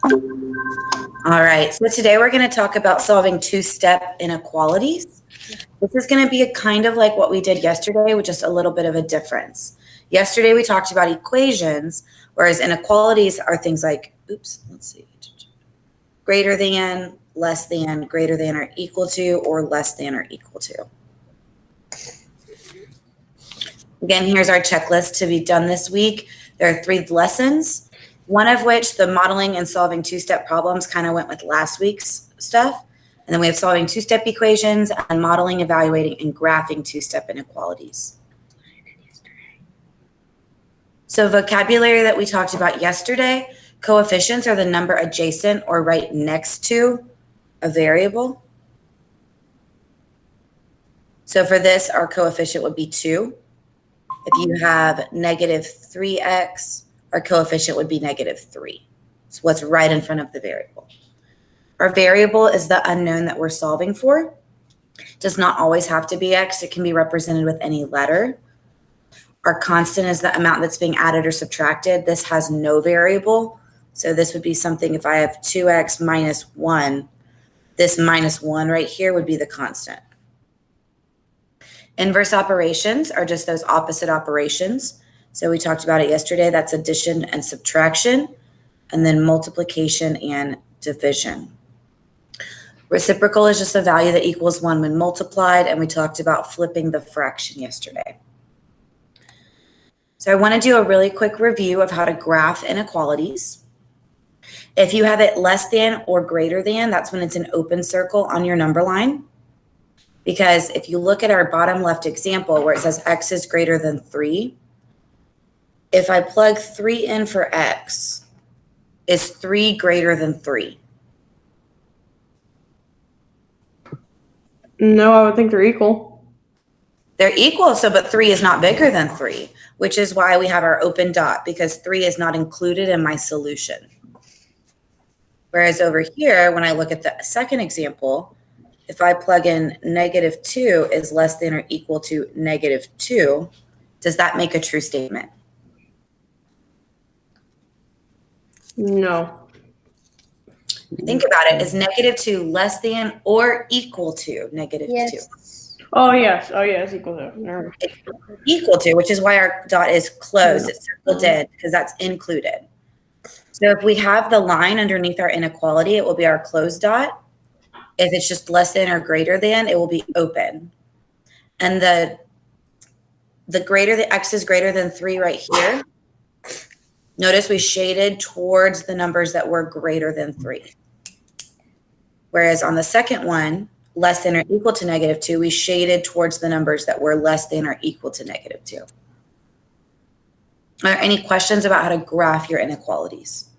All right, so today we're going to talk about solving two-step inequalities. This is going to be a kind of like what we did yesterday with just a little bit of a difference. Yesterday we talked about equations, whereas inequalities are things like, greater than, less than, greater than or equal to, or less than or equal to. Again, here's our checklist to be done this week. There are 3 lessons, one of which the modeling and solving two-step problems kind of went with last week's stuff. And then we have solving two-step equations and modeling, evaluating, and graphing two-step inequalities. So vocabulary that we talked about yesterday, coefficients are the number adjacent or right next to a variable. So for this, our coefficient would be 2. If you have negative 3x, our coefficient would be negative 3. It's what's right in front of the variable. Our variable is the unknown that we're solving for. It does not always have to be x. It can be represented with any letter. Our constant is the amount that's being added or subtracted. This has no variable. So this would be something if I have 2x minus 1, this minus 1 right here would be the constant. Inverse operations are just those opposite operations. So we talked about it yesterday. That's addition and subtraction, and then multiplication and division. Reciprocal is just a value that equals 1 when multiplied, and we talked about flipping the fraction yesterday. So I want to do a really quick review of how to graph inequalities. If you have it less than or greater than, that's when it's an open circle on your number line. Because if you look at our bottom left example where it says x is greater than 3, if I plug 3 in for x, is 3 greater than 3? No, I would think they're equal. They're equal, so but 3 is not bigger than 3, which is why we have our open dot, because 3 is not included in my solution. Whereas over here, when I look at the second example, if I plug in negative 2 is less than or equal to negative 2, does that make a true statement? No. Think about it. Is negative 2 less than or equal to negative 2? Oh, yes. Oh, yes, equal to. No. It's equal to, which is why our dot is closed. It's circled in because that's included. So if we have the line underneath our inequality, it will be our closed dot. If it's just less than or greater than, it will be open. And the x is greater than 3 right here. Notice we shaded towards the numbers that were greater than 3. Whereas on the second one, less than or equal to negative 2, we shaded towards the numbers that were less than or equal to negative 2. Are there any questions about how to graph your inequalities?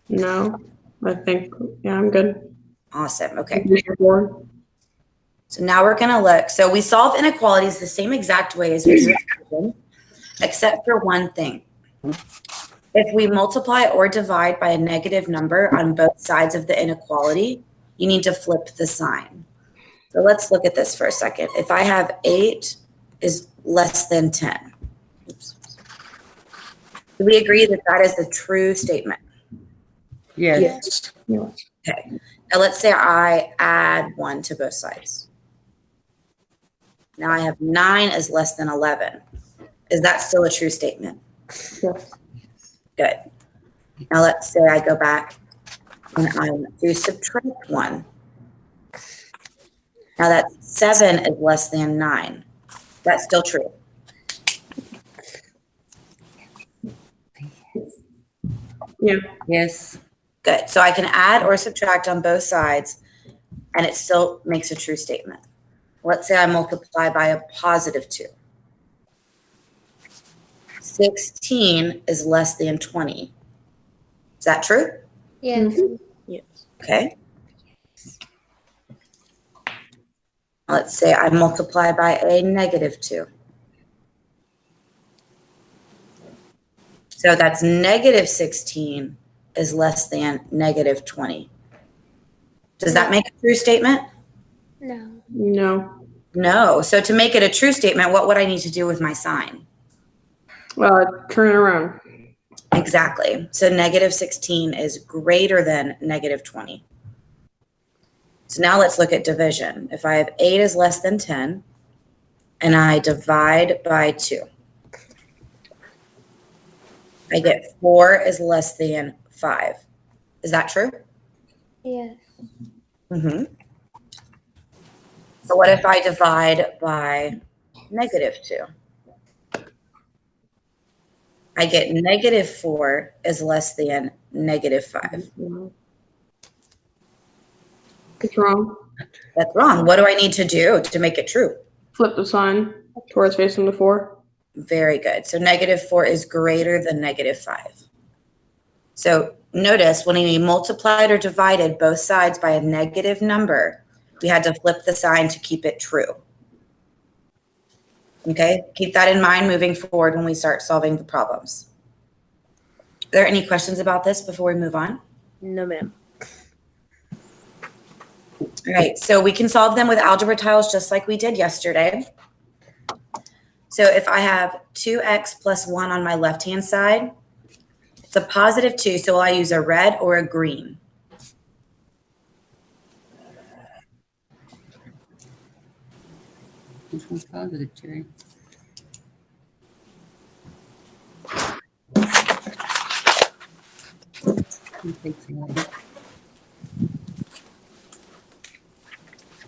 No, I think, yeah, I'm good. Awesome. Okay. So now we're going to look. So we solve inequalities the same exact way as we do, except for one thing. If we multiply or divide by a negative number on both sides of the inequality, you need to flip the sign. So let's look at this for a second. If I have 8 is less than 10. Oops. Do we agree that that is the true statement? Yes. Okay. Now let's say I add 1 to both sides. Now I have 9 is less than 11. Is that still a true statement? Yes. Good. Now let's say I go back and I do subtract 1. Now that 7 is less than 9. That's still true. Yeah. Yes. Good. So I can add or subtract on both sides, and it still makes a true statement. Let's say I multiply by a positive 2. 16 is less than 20. Is that true? Yes. Yes. Okay. Let's say I multiply by a negative 2. So that's negative 16 is less than negative 20. Does that make a true statement? No. No. No. So to make it a true statement, what would I need to do with my sign? Turn it around. Exactly. So negative 16 is greater than negative 20. So now let's look at division. If I have 8 is less than 10, and I divide by 2, I get 4 is less than 5. Is that true? Yes. Mm-hmm. So what if I divide by negative 2? I get negative 4 is less than negative 5. It's wrong. That's wrong. What do I need to do to make it true? Flip the sign towards facing the 4. Very good. So negative 4 is greater than negative 5. So notice when we multiplied or divided both sides by a negative number, we had to flip the sign to keep it true. Okay, keep that in mind moving forward when we start solving the problems. Are there any questions about this before we move on? No, ma'am. All right, so we can solve them with algebra tiles just like we did yesterday. So if I have 2x plus 1 on my left-hand side, it's a positive 2, so will I use a red or a green? Which one's positive, Jerry? Who takes the lighter?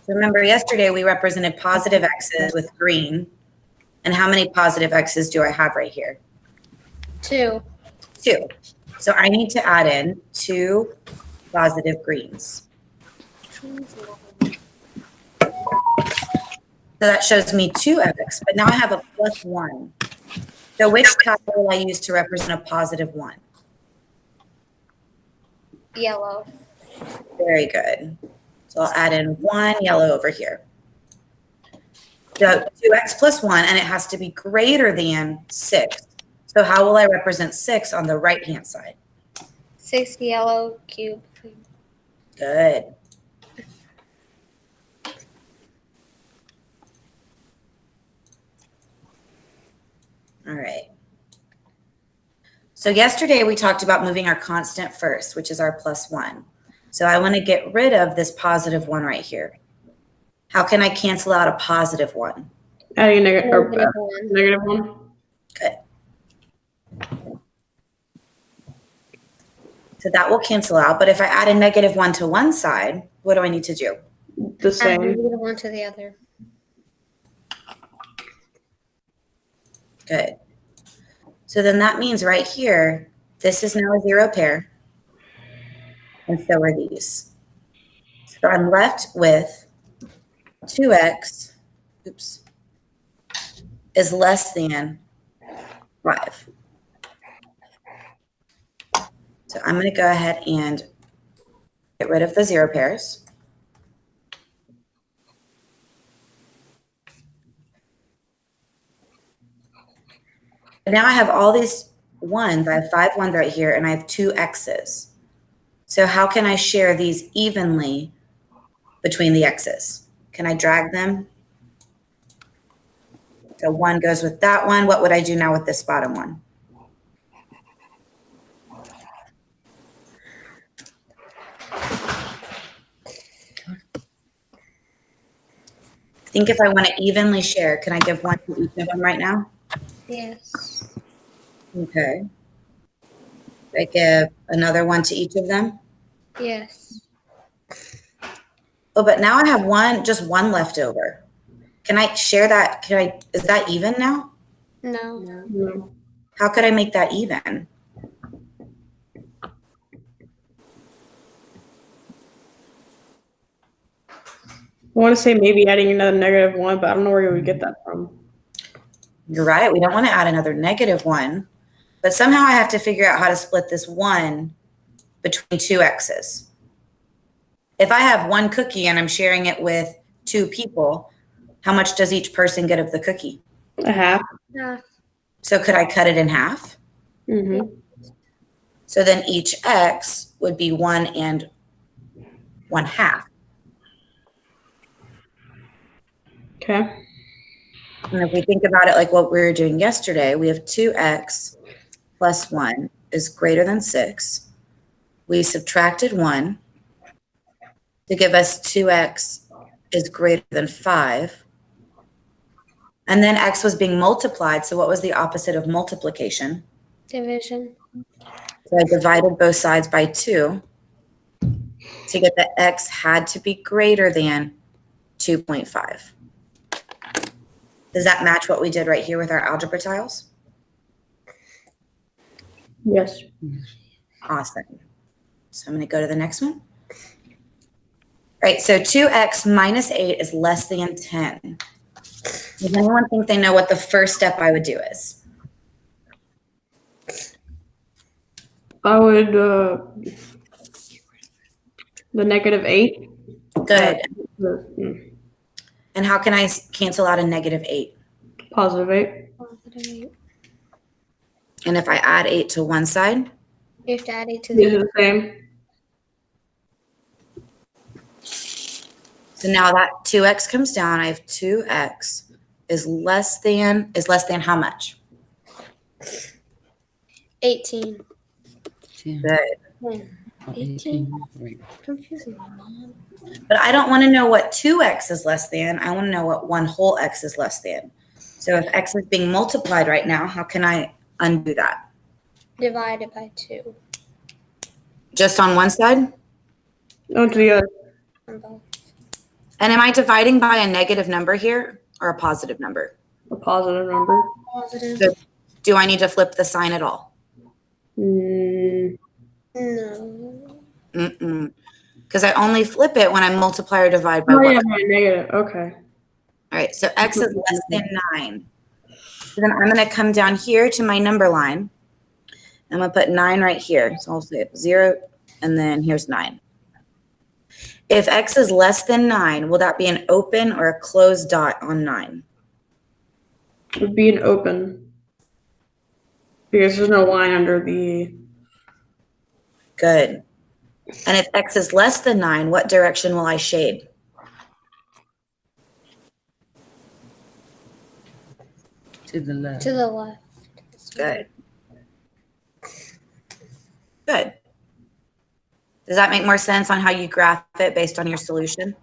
So remember yesterday we represented positive x's with green. And how many positive x's do I have right here? 2. 2. So I need to add in 2 positive greens. So that shows me 2x, but now I have a plus 1. So which tile will I use to represent a positive 1? Yellow. Very good. So I'll add in 1 yellow over here. So 2x plus 1, and it has to be greater than 6. So how will I represent 6 on the right-hand side? 6 yellow cube. Good. All right. So yesterday we talked about moving our constant first, which is our plus 1. So I want to get rid of this positive 1 right here. How can I cancel out a positive 1? Adding a Negative 1. negative 1. Good. So that will cancel out. But if I add a negative 1 to one side, what do I need to do? The Add same. negative 1 to the other. Good. So then that means right here, this is now a 0 pair. And so are these. So I'm left with 2x, oops, is less than 5. So I'm going to go ahead and get rid of the 0 pairs. And now I have all these ones. I have 5 ones right here, and I have 2 x's. So how can I share these evenly between the x's? Can I drag them? So 1 goes with that one. What would I do now with this bottom one? Think if I want to evenly share, can I give 1 to each of them right now? Yes. Okay. I give another 1 to each of them? Yes. Oh, but now I have just one left over. Can I share that? Is that even now? No. No. How could I make that even? I want to say maybe adding another negative 1, but I don't know where you would get that from. You're right. We don't want to add another negative 1, but somehow I have to figure out how to split this 1 between 2 x's. If I have 1 cookie and I'm sharing it with 2 people, how much does each person get of the cookie? A half. Yeah. So could I cut it in half? Mm-hmm. So then each x would be 1 and 1/2. Okay. And if we think about it like what we were doing yesterday, we have 2x plus 1 is greater than 6. We subtracted 1 to give us 2x is greater than 5. And then x was being multiplied, so what was the opposite of multiplication? Division. So I divided both sides by 2 to get that x had to be greater than 2.5. Does that match what we did right here with our algebra tiles? Yes. Awesome. So I'm going to go to the next one. All right, so 2x minus 8 is less than 10. Does anyone think they know what the first step I would do is? I would, the -8. Good. The And how can I cancel out a -8? +8. Positive 8. And if I add 8 to one side, You have to add 8 to These the are the same. so now that 2x comes down, I have 2x is less than how much? 18. 10, Good. or 18. Right. Confusing, Mom. But I don't want to know what 2x is less than. I want to know what 1 whole x is less than. So if x is being multiplied right now, how can I undo that? Divided by 2. Just on one side? On to the other. On both. And am I dividing by a negative number here or a positive number? A positive number. Positive. So do I need to flip the sign at all? Mm, No. Mm-mm. Because I only flip it when I multiply or divide by oh, one. yeah, by negative. Okay. All right, so x is less than 9. So then I'm going to come down here to my number line. I'm going to put 9 right here. So I'll say 0, and then here's 9. If x is less than 9, will that be an open or a closed dot on 9? It would be an open. Because there's no line under the. Good. And if x is less than 9, what direction will I shade? To the left. To the left. Good. Good. Does that make more sense on how you graph it based on your solution?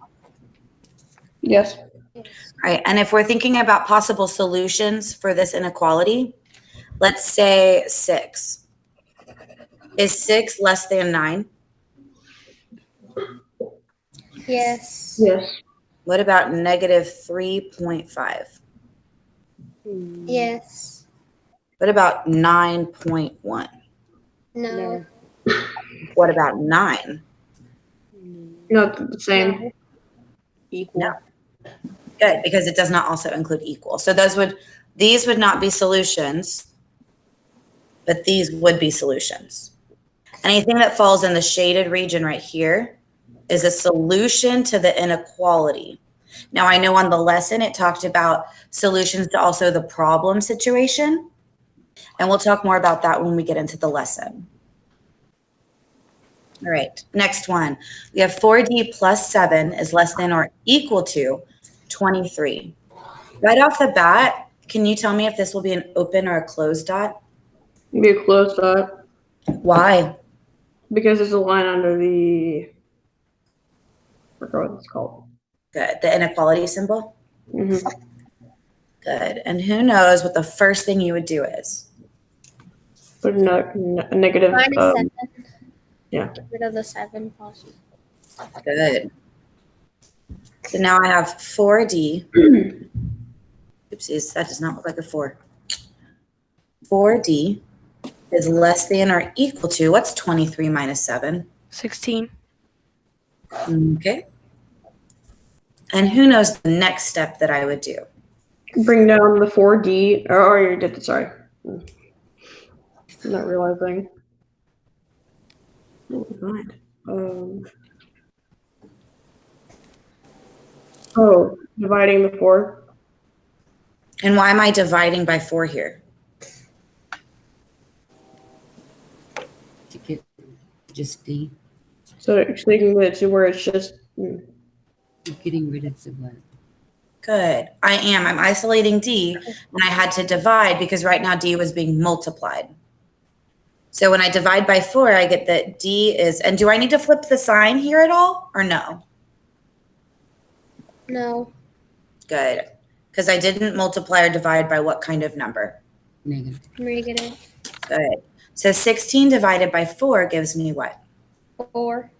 Yes. All right, and if we're thinking about possible solutions for this inequality, let's say 6. Is 6 less than 9? Yes. Yes. What about -3.5? Yes. What about 9.1? No. What about 9? Not the same. No. Equal. No. Good, because it does not also include equal. So these would not be solutions, but these would be solutions. Anything that falls in the shaded region right here is a solution to the inequality. Now, I know on the lesson it talked about solutions to also the problem situation, and we'll talk more about that when we get into the lesson. All right, next one. We have 4D plus 7 is less than or equal to 23. Right off the bat, can you tell me if this will be an open or a closed dot? It'd be a closed dot. Why? Because there's a line under the. I forgot what it's called. Good. The inequality symbol? Mm-hmm. Good. And who knows what the first thing you would do is? But a negative. Minus 7. Yeah. Get rid of the 7 possible. Good. So now I have 4D. Oopsies, that does not look like a 4. 4D is less than or equal to, what's 23 minus 7? 16. Okay. And who knows the next step that I would do? Bring down the 4D. Or you did. Sorry. I'm not realizing. What was mine? Oh, dividing the 4. And why am I dividing by 4 here? To get just D. So you can get it to where it's just. Getting rid of the what? Good. I am. I'm isolating D, and I had to divide because right now D was being multiplied. So when I divide by 4, I get that D is, and do I need to flip the sign here at all or no? No. Good. Because I didn't multiply or divide by what kind of number? Negative. Negative. Good. So 16 divided by 4 gives me what? 4.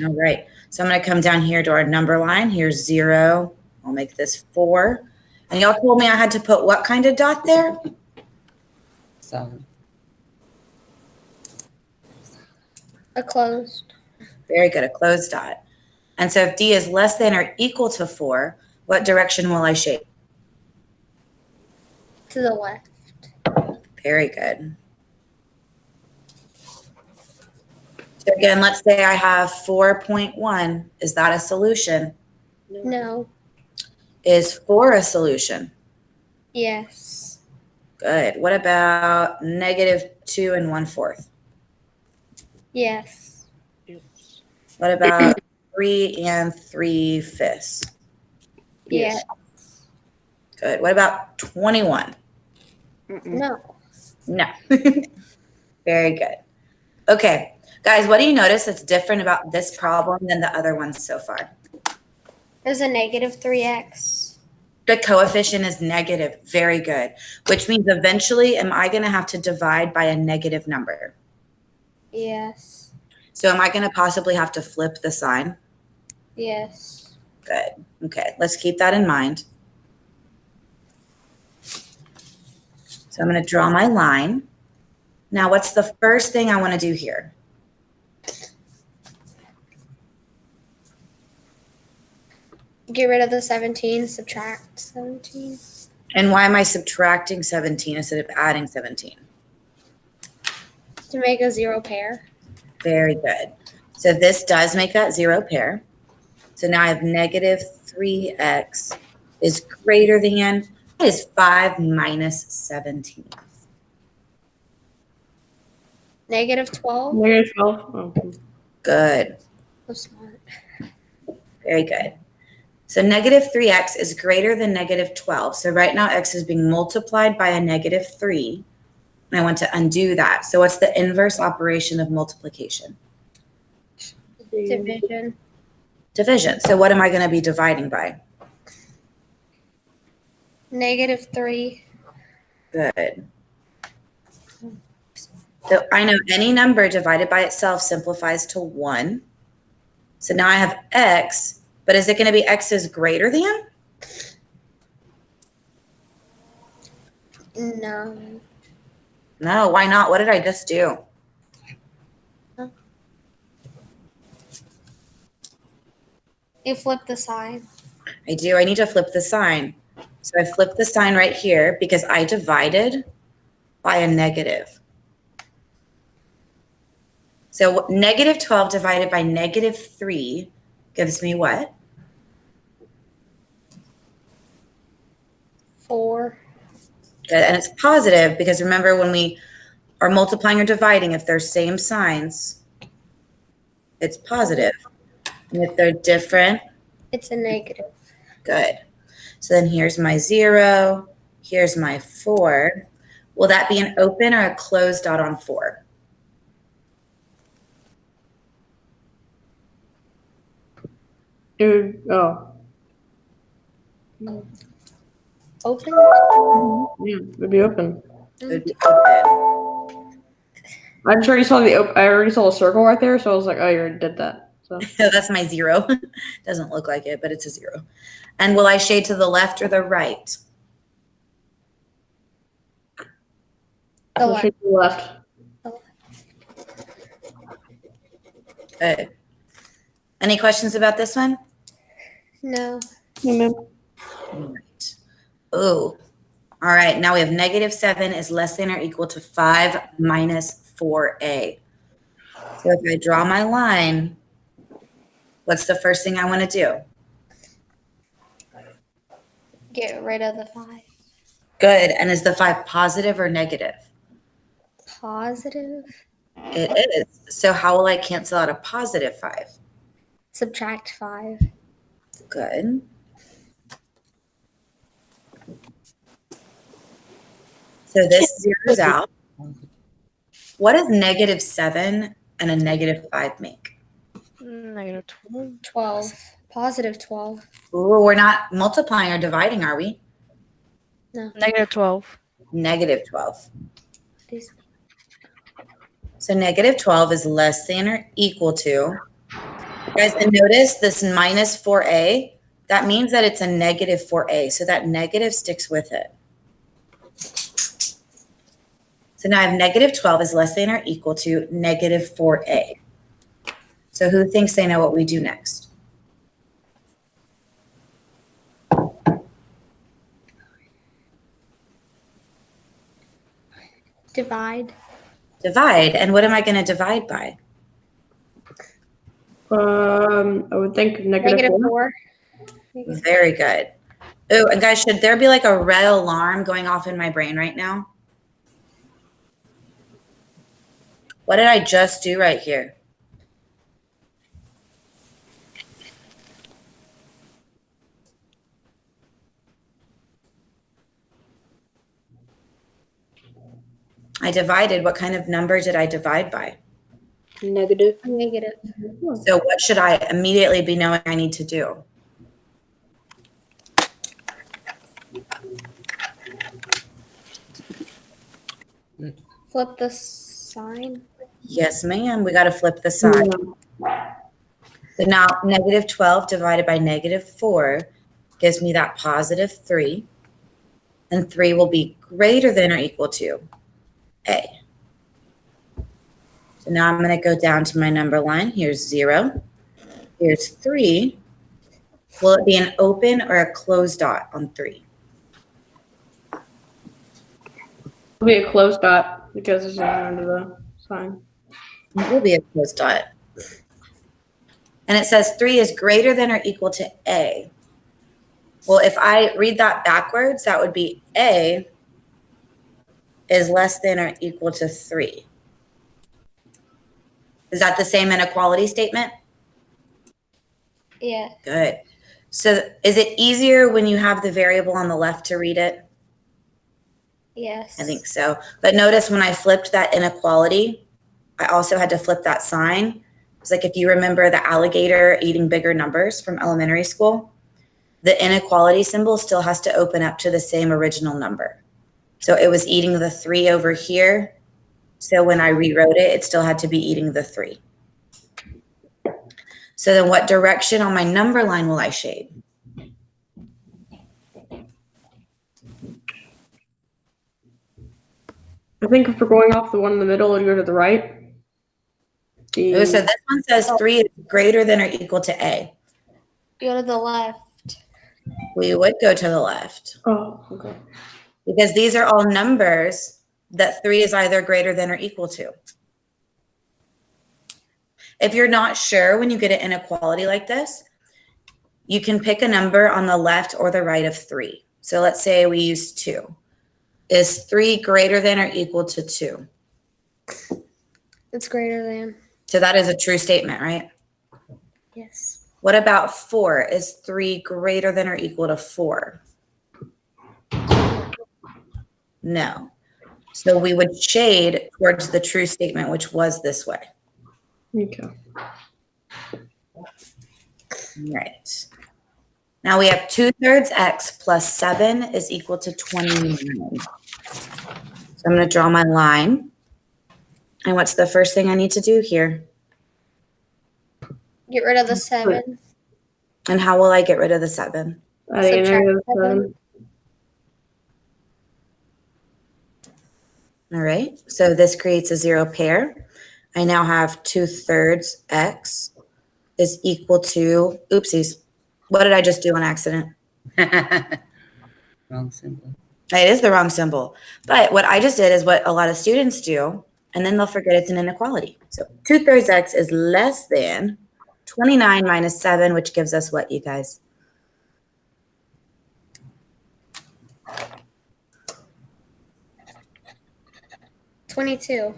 All right. So I'm going to come down here to our number line. Here's 0. I'll make this 4. And y'all told me I had to put what kind of dot there? Solid. A closed. Very good, a closed dot. And so if D is less than or equal to 4, what direction will I shape? To the left. Very good. So again, let's say I have 4.1. Is that a solution? No. Is 4 a solution? Yes. Good. What about negative 2 and 1/4? Yes. What about 3 and 3/5? Yes. Good. What about 21? No. No. Very good. Okay. Guys, what do you notice that's different about this problem than the other ones so far? There's a negative 3x. The coefficient is negative. Very good. Which means eventually, am I going to have to divide by a negative number? Yes. So am I going to possibly have to flip the sign? Yes. Good. Okay. Let's keep that in mind. So I'm going to draw my line. Now, what's the first thing I want to do here? Get rid of the 17, subtract 17. And why am I subtracting 17 instead of adding 17? To make a 0 pair. Very good. So this does make that 0 pair. So now I have negative 3x is greater than, what is 5 minus 17? Negative 12. Negative 12. Oh. Good. So smart. Very good. So negative 3x is greater than negative 12. So right now x is being multiplied by a negative 3. And I want to undo that. So what's the inverse operation of multiplication? Division. Division. So what am I going to be dividing by? Negative 3. Good. So I know any number divided by itself simplifies to 1. So now I have x, but is it going to be x is greater than? No. No, why not? What did I just do? You flip the sign. I do. I need to flip the sign. So I flip the sign right here because I divided by a negative. So negative 12 divided by negative 3 gives me what? 4. Good. And it's positive because remember when we are multiplying or dividing, if they're same signs, it's positive. And if they're different, It's a negative. good. So then here's my 0. Here's my 4. Will that be an open or a closed dot on 4? Dude, oh. Open. Yeah, it'd be open. It would be open. I just already saw I already saw a circle right there, so I was like, oh, you already did that. So So that's my 0. Doesn't look like it, but it's a 0. And will I shade to the left or the right? The I'll left. shade to the left. Good. Any questions about this one? No. Amen. All right. Oh, all right. Now we have negative 7 is less than or equal to 5 minus 4a. So if I draw my line, what's the first thing I want to do? Get rid of the 5. Good. And is the 5 positive or negative? Positive. It is. So how will I cancel out a positive 5? Subtract 5. Good. So this zeroes out. What does -7 and a -5 make? Negative 12. 12. Positive 12. Ooh, we're not multiplying or dividing, are we? Negative 12. -12. These- So -12 is less than or equal to. Guys, and notice this -4a, that means that it's a -4a. So that negative sticks with it. So now I have -12 is less than or equal to -4a. So who thinks they know what we do next? Divide. Divide. And what am I going to divide by? I would think Negative -4. 4. Very good. Oh, and guys, should there be like a red alarm going off in my brain right now? What did I just do right here? I divided. What kind of number did I divide by? Negative. Negative. So what should I immediately be knowing I need to do? Flip the sign. Yes, ma'am. We got to flip the sign. So now -12 divided by -4 gives me that +3. And 3 will be greater than or equal to A. So now I'm going to go down to my number line. Here's 0. Here's 3. Will it be an open or a closed dot on 3? It'll be a closed dot because it's under the sign. It will be a closed dot. And it says 3 is greater than or equal to A. Well, if I read that backwards, that would be A is less than or equal to 3. Is that the same inequality statement? Yeah. Good. So is it easier when you have the variable on the left to read it? Yes. I think so. But notice when I flipped that inequality, I also had to flip that sign. It's like if you remember the alligator eating bigger numbers from elementary school, the inequality symbol still has to open up to the same original number. So it was eating the 3 over here. So when I rewrote it, it still had to be eating the 3. So then what direction on my number line will I shade? I think if we're going off the one in the middle, it'd go to the right. Oh, so this one says 3 is greater than or equal to A. Go to the left. We would go to the left Oh, okay. because these are all numbers that 3 is either greater than or equal to. If you're not sure when you get an inequality like this, you can pick a number on the left or the right of 3. So let's say we use 2. Is 3 greater than or equal to 2? It's greater than. So that is a true statement, right? Yes. What about 4? Is 3 greater than or equal to 4? No. So we would shade towards the true statement, which was this way. Okay. Right. Now we have 2/3 x plus 7 is equal to 29. So I'm going to draw my line. And what's the first thing I need to do here? Get rid of the 7. And how will I get rid of the 7? Adding Subtract -7. All right. So this creates a 0 pair. I now have 2/3 x is equal to, oopsies. What did I just do on accident? Wrong symbol. It is the wrong symbol. But what I just did is what a lot of students do, and then they'll forget it's an inequality. So 2/3 x is less than 29 minus 7, which gives us what, you guys? $22.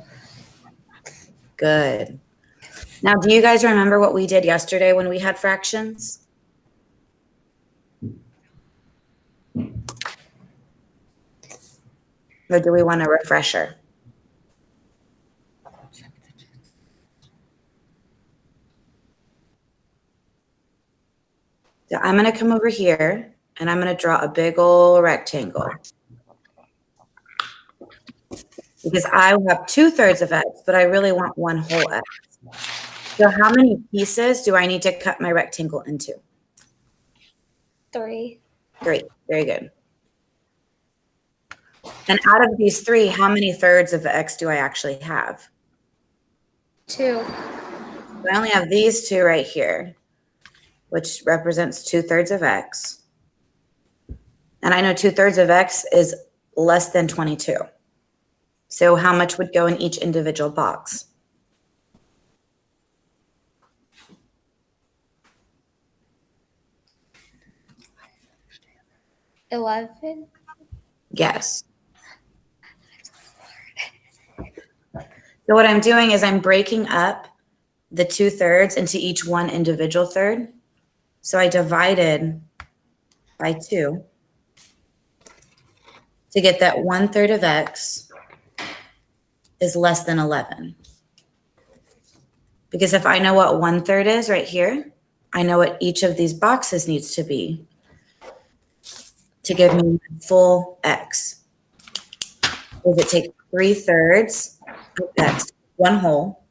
Good. Now, do you guys remember what we did yesterday when we had fractions? Or do we want a refresher? So I'm going to come over here and I'm going to draw a big old rectangle. Because I have 2/3 of x, but I really want one whole x. So how many pieces do I need to cut my rectangle into? 3. 3. Very good. And out of these 3, how many thirds of x do I actually have? 2. I only have these 2 right here, which represents 2/3 of x. And I know 2/3 of x is less than 22. So how much would go in each individual box? 11. Yes. So what I'm doing is I'm breaking up the 2/3 into each one individual third. So I divided by 2 to get that 1/3 of x is less than 11. Because if I know what 1/3 is right here, I know what each of these boxes needs to be to give me full x. Does it take 3/3 of x, one whole?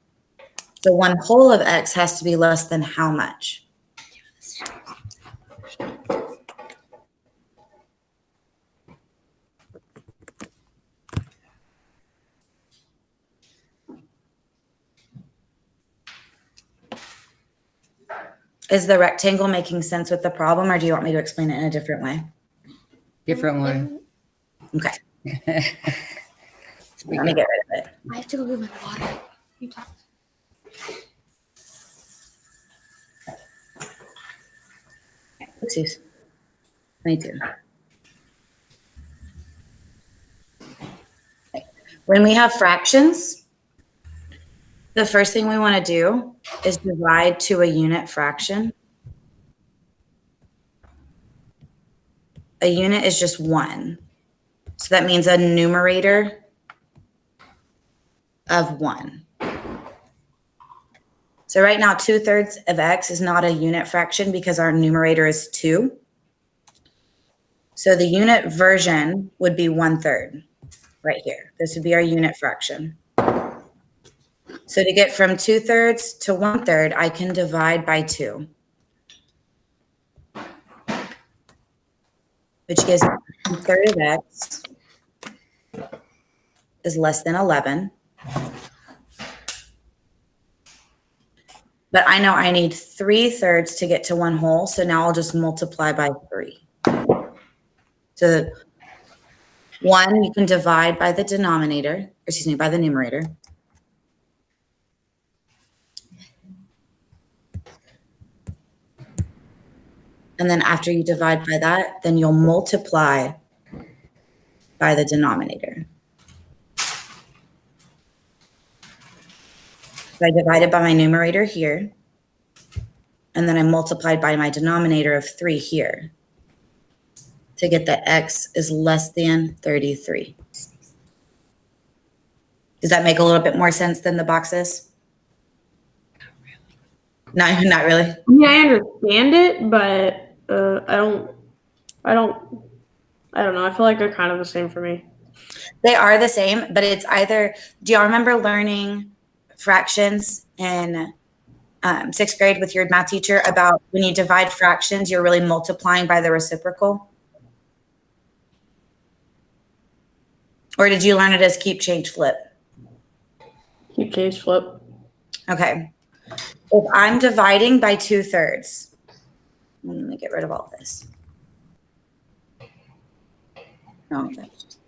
So one whole of x has to be less than how much? Is the rectangle making sense with the problem, or do you want me to explain it in a different way? Different one. Okay, let me get rid of it. I have to go get my water. You talk. Oopsies. 22. Okay. When we have fractions, the first thing we want to do is divide to a unit fraction. A unit is just 1. So that means a numerator of 1. So right now, 2/3 of x is not a unit fraction because our numerator is 2. So the unit version would be 1/3 right here. This would be our unit fraction. So to get from 2/3 to 1/3, I can divide by 2, which gives me 1/3 of x is less than 11. But I know I need 3/3 to get to one whole, so now I'll just multiply by 3. So 1, you can divide by the denominator, excuse me, by the numerator. And then after you divide by that, then you'll multiply by the denominator. So I divided by my numerator here, and then I multiplied by my denominator of 3 here to get that x is less than 33. Does that make a little bit more sense than the boxes? Not really. Yeah, I understand it, but I don't know. I feel like they're kind of the same for me. They are the same, but it's either, do y'all remember learning fractions in 6th grade with your math teacher about when you divide fractions, you're really multiplying by the reciprocal? Or did you learn it as keep, change, flip? Keep, change, flip. Okay. If I'm dividing by 2/3, let me get rid of all this. No, that's just.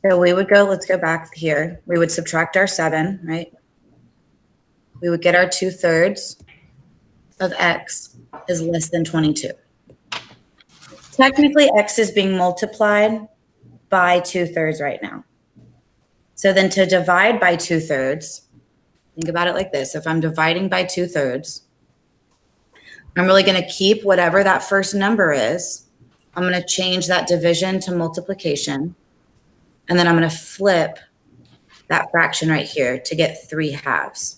So we would go, let's go back here. We would subtract our 7, right? We would get our 2/3 of x is less than 22. Technically, x is being multiplied by 2/3 right now. So then to divide by 2/3, think about it like this. If I'm dividing by 2/3, I'm really going to keep whatever that first number is. I'm going to change that division to multiplication. And then I'm going to flip that fraction right here to get 3 halves.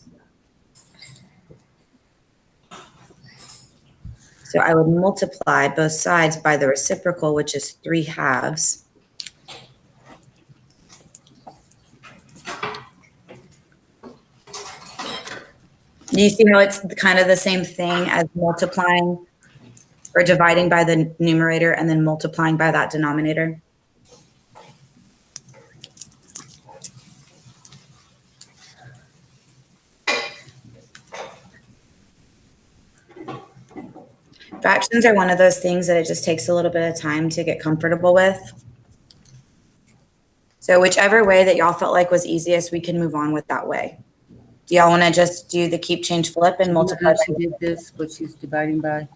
So I would multiply both sides by the reciprocal, which is 3 halves. Do you see how it's kind of the same thing as multiplying or dividing by the numerator and then multiplying by that denominator? Fractions are one of those things that it just takes a little bit of time to get comfortable with. So whichever way that y'all felt like was easiest, we can move on with that way. Do y'all want to just do the keep, change, flip and multiply? How she did this, what she's dividing by?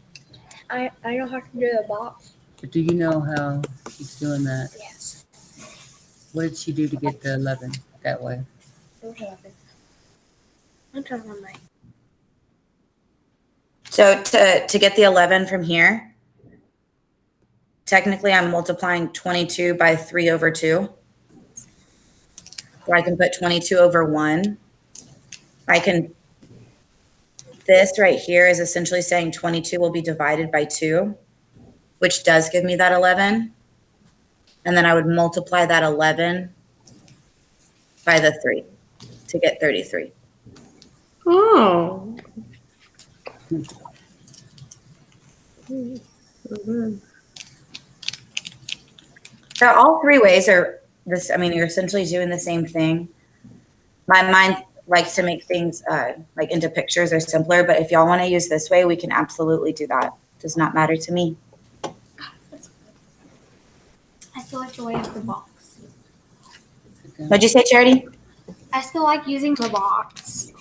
I know how to do the box. But do you know how she's doing that? Yes. What did she do to get the 11 that way? There's 11. I'm talking about my. So to get the 11 from here, technically I'm multiplying 22 by 3 over 2. So I can put 22 over 1. This right here is essentially saying 22 will be divided by 2, which does give me that 11. And then I would multiply that 11 by the 3 to get 33. Oh. Mm-hmm. So all 3 ways are this. I mean, you're essentially doing the same thing. My mind likes to make things like into pictures or simpler, but if y'all want to use this way, we can absolutely do that. Does not matter to me. I still like the way of the box. What'd you say, Charity? I still like using the box.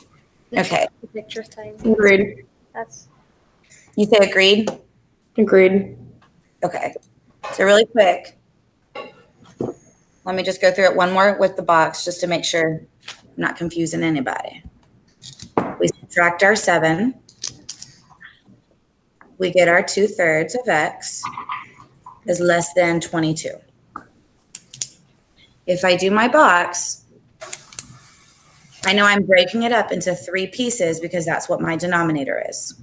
Okay. The picture thing. Agreed. That's. You say agreed? Agreed. Okay. So really quick, let me just go through it one more with the box just to make sure I'm not confusing anybody. We subtract our 7. We get our 2/3 of x is less than 22. If I do my box, I know I'm breaking it up into 3 pieces because that's what my denominator is.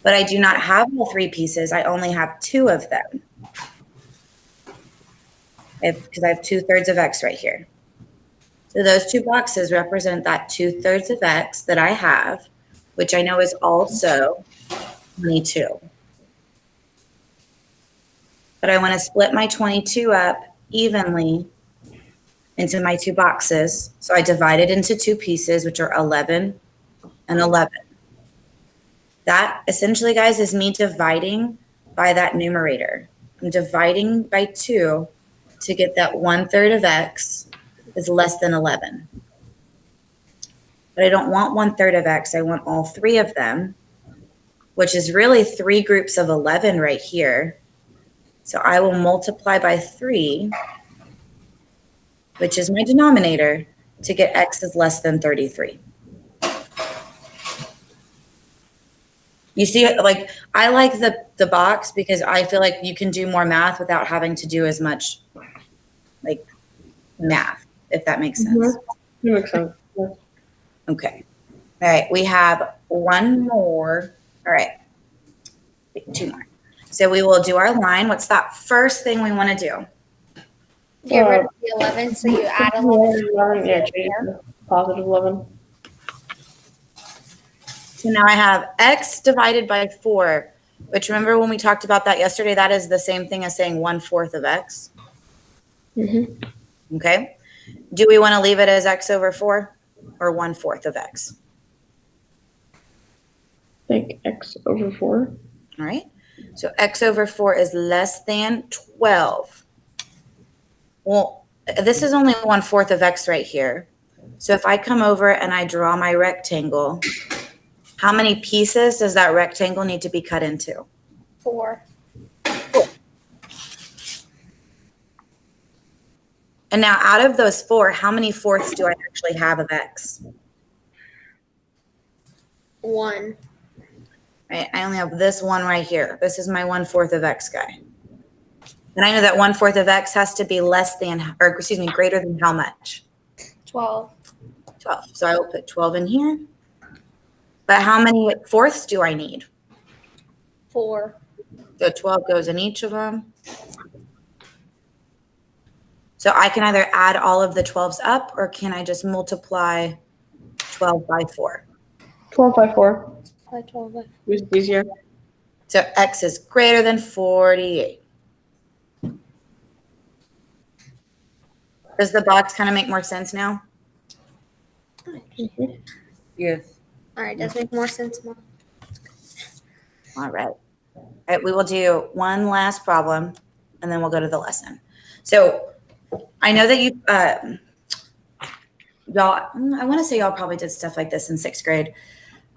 But I do not have all 3 pieces. I only have 2 of them. Because I have 2/3 of x right here. So those 2 boxes represent that 2/3 of x that I have, which I know is also 22. But I want to split my 22 up evenly into my 2 boxes. So I divide it into 2 pieces, which are 11 and 11. That essentially, guys, is me dividing by that numerator. I'm dividing by 2 to get that 1/3 of x is less than 11. But I don't want 1/3 of x. I want all 3 of them, which is really 3 groups of 11 right here. So I will multiply by 3, which is my denominator, to get x is less than 33. You see, like, I like the box because I feel like you can do more math without having to do as much, like, math, if that makes sense. Mm-hmm. That makes sense. Yeah. Okay. All right. We have one more. All right. 2 more. So we will do our line. What's that first thing we want to do? Get rid of the 11, so you add 11. 11, yeah, change to positive 11. So now I have x divided by 4, which remember when we talked about that yesterday, that is the same thing as saying 1/4 of x. Mm-hmm. Okay. Do we want to leave it as x over 4 or 1/4 of x? I think x over 4. All right. So x over 4 is less than 12. Well, this is only 1/4 of x right here. So if I come over and I draw my rectangle, how many pieces does that rectangle need to be cut into? 4. And now out of those 4, how many fourths do I actually have of x? 1. Right, I only have this one right here. This is my 1/4 of x guy. And I know that 1/4 of x has to be less than, or excuse me, greater than how much? 12. 12. So I will put 12 in here. But how many fourths do I need? 4. So 12 goes in each of them. So I can either add all of the 12s up, or can I just multiply 12 by 4? 12 by 4. 12 by It's easier. So x is greater than 48. Does the box kind of make more sense now? Yes. All right, does make more sense, Mom. All right. All right, we will do one last problem, and then we'll go to the lesson. So I know that you, y'all, I want to say y'all probably did stuff like this in 6th grade,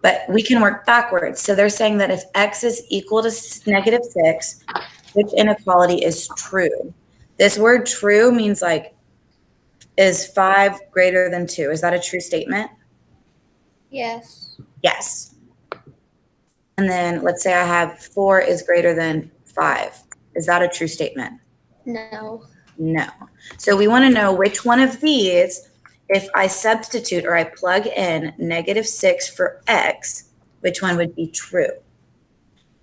but we can work backwards. So they're saying that if x is equal to -6, which inequality is true? This word true means like, is 5 greater than 2? Is that a true statement? Yes. Yes. And then let's say I have 4 is greater than 5. Is that a true statement? No. No. So we want to know which one of these, if I substitute or I plug in -6 for x, which one would be true?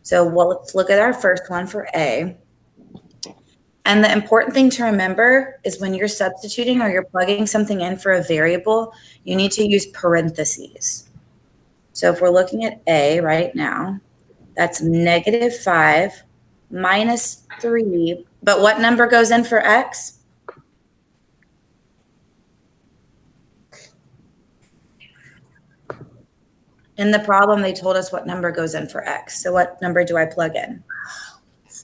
So let's look at our first one for A. And the important thing to remember is when you're substituting or you're plugging something in for a variable, you need to use parentheses. So if we're looking at A right now, that's -5 minus 3. But what number goes in for x? In the problem, they told us what number goes in for x. So what number do I plug in?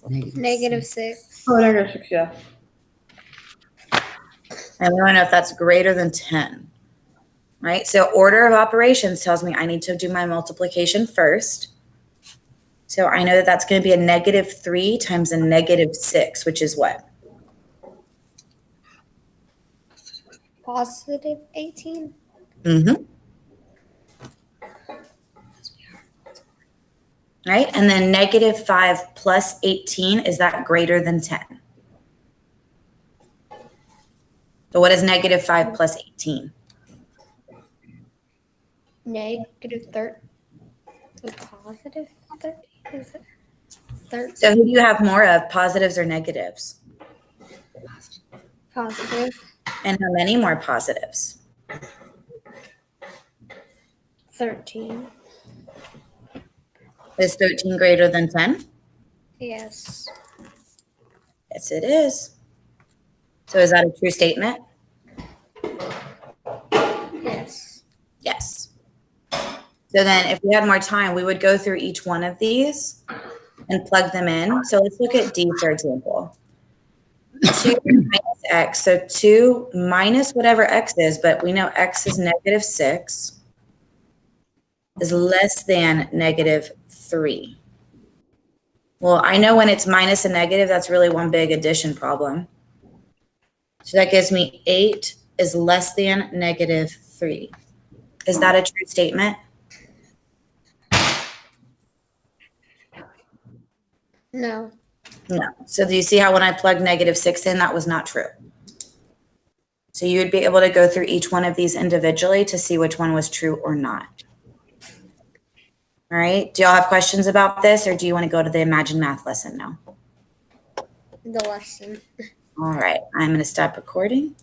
-6. Oh, -6, yeah. And we want to know if that's greater than 10, right? So order of operations tells me I need to do my multiplication first. So I know that that's going to be a -3 times a -6, which is what? +18. Mm-hmm. Right? And then -5 plus 18, is that greater than 10? So what is -5 plus 18? -30. Positive 30. Is it 30? So who do you have more of, positives or negatives? Positive And how many more positives? 13. Is 13 greater than 10? Yes. Yes, it is. So is that a true statement? Yes. Yes. So then if we had more time, we would go through each one of these and plug them in. So let's look at D, for example. 2 minus x. So 2 minus whatever x is, but we know x is -6, is less than -3. Well, I know when it's minus a negative, that's really one big addition problem. So that gives me 8 is less than -3. Is that a true statement? No. No. So do you see how when I plugged -6 in, that was not true? So you would be able to go through each one of these individually to see which one was true or not. All right. Do y'all have questions about this, or do you want to go to the Imagine Math lesson now? The lesson. All right. I'm going to stop recording.